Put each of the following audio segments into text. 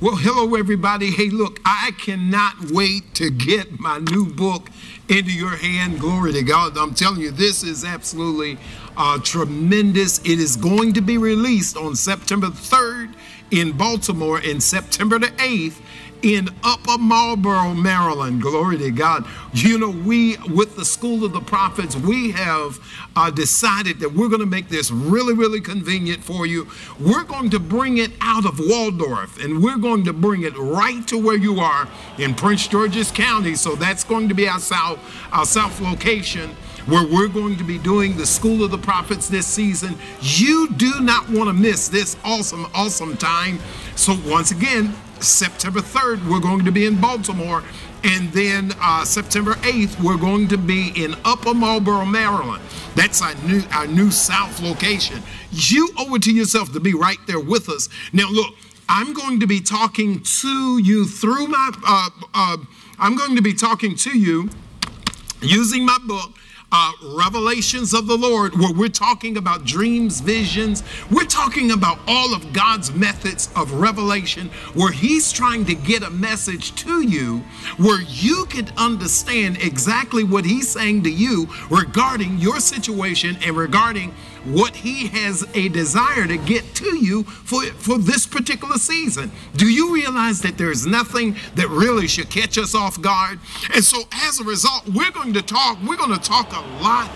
Well, hello, everybody. Hey, look, I cannot wait to get my new book into your hand. Glory to God. I'm telling you, this is absolutely tremendous. It is going to be released on September 3rd in Baltimore and September the 8th in Upper Marlboro, Maryland. Glory to God. You know, we, with the School of the Prophets, we have decided that we're going to make this really, really convenient for you. We're going to bring it out of Waldorf, and we're going to bring it right to where you are in Prince George's County. So that's going to be our south location, where we're going to be doing the School of the Prophets this season. You do not want to miss this awesome time. So once again, September 3rd, we're going to be in Baltimore, and then September 8th, we're going to be in Upper Marlboro, Maryland. That's our new South location. You owe it to yourself to be right there with us. Now, look, I'm going to be talking to you through my, I'm going to be talking to you using my book, Revelations of the Lord, where we're talking about dreams, visions. We're talking about all of God's methods of revelation, where he's trying to get a message to you where you can understand exactly what he's saying to you regarding your situation and regarding what he has a desire to get to you for this particular season. Do you realize that there's nothing that really should catch us off guard? And so as a result, we're going to talk a lot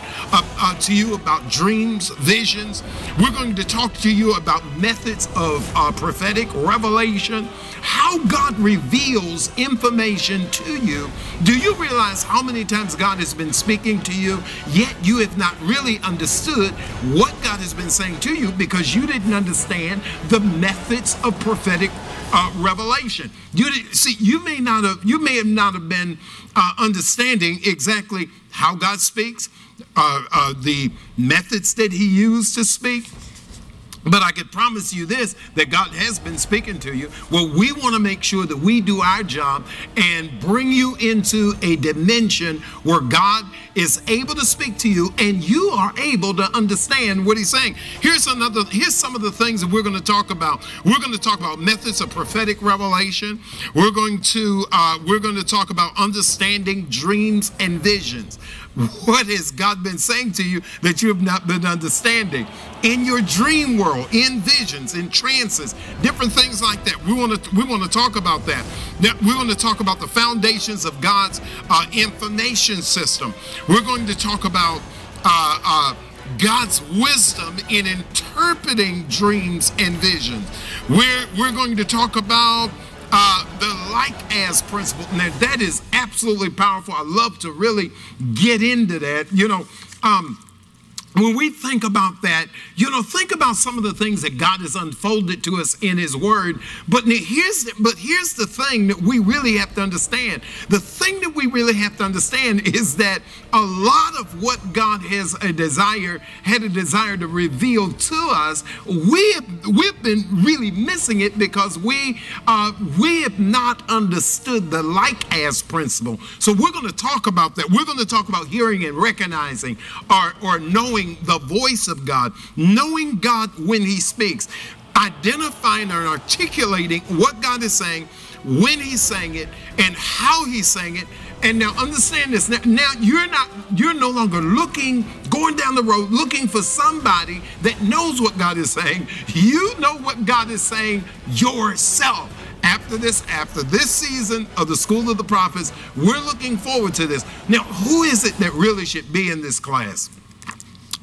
to you about dreams, visions. We're going to talk to you about methods of prophetic revelation, how God reveals information to you. Do you realize how many times God has been speaking to you, yet you have not really understood what God has been saying to you because you didn't understand the methods of prophetic revelation? You may not have been understanding exactly how God speaks, the methods that he used to speak. But I can promise you this, that God has been speaking to you. Well, we want to make sure that we do our job and bring you into a dimension where God is able to speak to you and you are able to understand what he's saying. Here's some of the things that we're going to talk about. We're going to talk about methods of prophetic revelation. We're going to talk about understanding dreams and visions. What has God been saying to you that you have not been understanding? In your dream world, in visions, in trances, different things like that. We want to talk about that. Now, we're going to talk about the foundations of God's information system. We're going to talk about God's wisdom in interpreting dreams and visions. We're going to talk about the like-as principle. Now, that is absolutely powerful. I love to really get into that. You know, when we think about that, you know, think about some of the things that God has unfolded to us in his word. But here's the thing that we really have to understand. The thing that we really have to understand is that a lot of what God had a desire to reveal to us, we've been really missing it because we have not understood the like-as principle. So we're going to talk about that. We're going to talk about hearing and recognizing or knowing the voice of God, knowing God when he speaks, identifying and articulating what God is saying, when he's saying it, and how he's saying it. And now understand this. Now you're no longer going down the road looking for somebody that knows what God is saying. You know what God is saying yourself. After this season of the School of the Prophets, we're looking forward to this. Now, who is it that really should be in this class?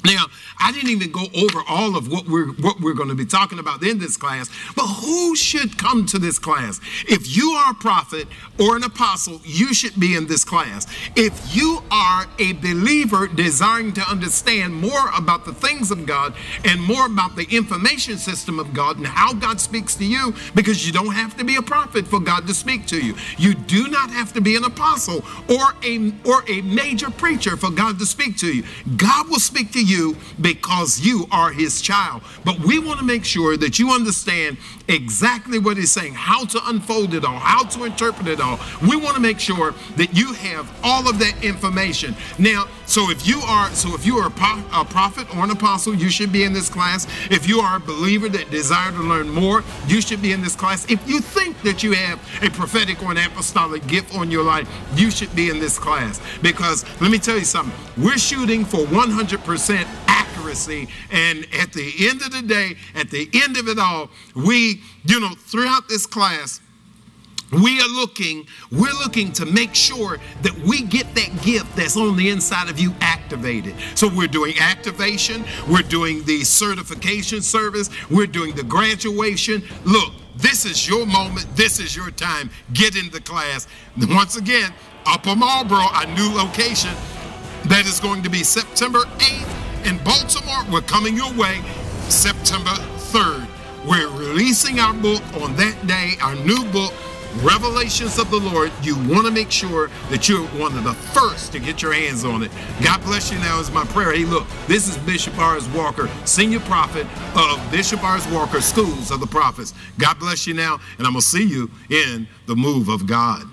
Now, I didn't even go over all of what we're going to be talking about in this class, but who should come to this class? If you are a prophet or an apostle, you should be in this class. If you are a believer desiring to understand more about the things of God and more about the information system of God and how God speaks to you, because you don't have to be a prophet for God to speak to you. You do not have to be an apostle or a major preacher for God to speak to you. God will speak to you you because you are his child. But we want to make sure that you understand exactly what he's saying, how to unfold it all, how to interpret it all. We want to make sure that you have all of that information. Now, so if you are a prophet or an apostle, you should be in this class. If you are a believer that desire to learn more, you should be in this class. If you think that you have a prophetic or an apostolic gift on your life, you should be in this class. Because let me tell you something, we're shooting for 100% accuracy, and at the end of the day, at the end of it all, we, throughout this class, we're looking to make sure that we get that gift that's on the inside of you activated. So we're doing activation, we're doing the certification service, we're doing the graduation. Look, this is your moment, this is your time. Get in the class. Once again, Upper Marlboro, our new location, that is going to be September 8th in Baltimore. We're coming your way September 3rd. We're releasing our book on that day, our new book, Revelations of the Lord. You want to make sure that you're one of the first to get your hands on it. God bless you. Now is my prayer. Hey, look, this is Bishop R.S. Walker, Senior Prophet of Bishop R.S. Walker Schools of the Prophets. God bless you now, and I'm going to see you in the move of God.